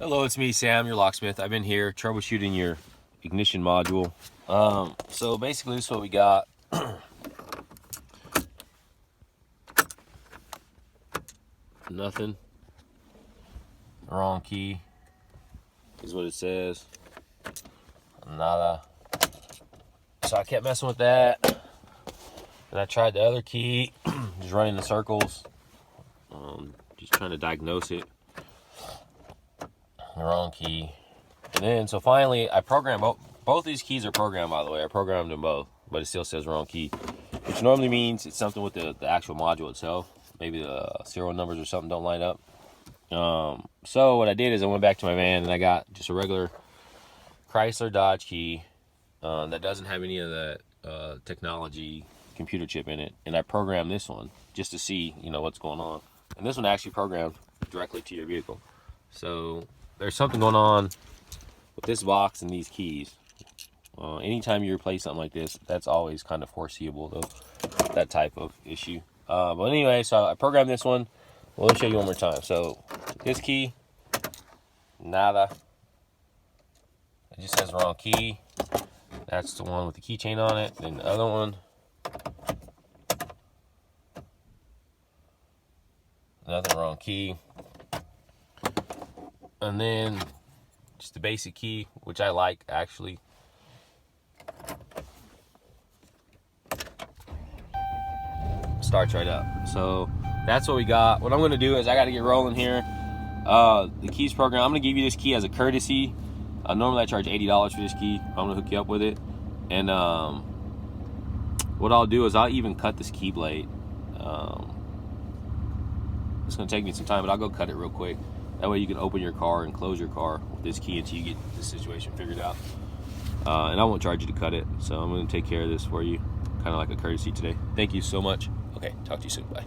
Hello, it's me, Sam, your locksmith. I've been here troubleshooting your ignition module. So basically this is what we got. Nothing. Wrong key is what it says. Nada. So I kept messing with that. And I tried the other key, just running in circles. Just trying to diagnose it. The wrong key. And then, so finally, I programmed both these keys are programmed, by the way. I programmed them both, but it still says wrong key, which normally means it's something with the actual module itself. Maybe the serial numbers or something don't line up. So what I did is I went back to my van and I got just a regular Chrysler Dodge key that doesn't have any of that technology computer chip in it, and I programmed this one just to see, what's going on. And this one actually programmed directly to your vehicle. So there's something going on with this box and these keys. Anytime you replace something like this, that's always kind of foreseeable, though, that type of issue. But anyway, so I programmed this one. Well, let me show you one more time. So this key, nada. It just says wrong key. That's the one with the keychain on it. Then the other one, another wrong key. And then just the basic key, which I like actually. Starts right up. So that's what we got. What I'm going to do is I got to get rolling here. The keys program, I'm going to give you this key as a courtesy. Normally I charge $80 for this key. I'm going to hook you up with it. And what I'll do is I'll even cut this key blade. It's going to take me some time, but I'll go cut it real quick. That way you can open your car and close your car with this key until you get the situation figured out. And I won't charge you to cut it. So I'm going to take care of this for you, kind of like a courtesy today. Thank you so much. Okay, talk to you soon. Bye.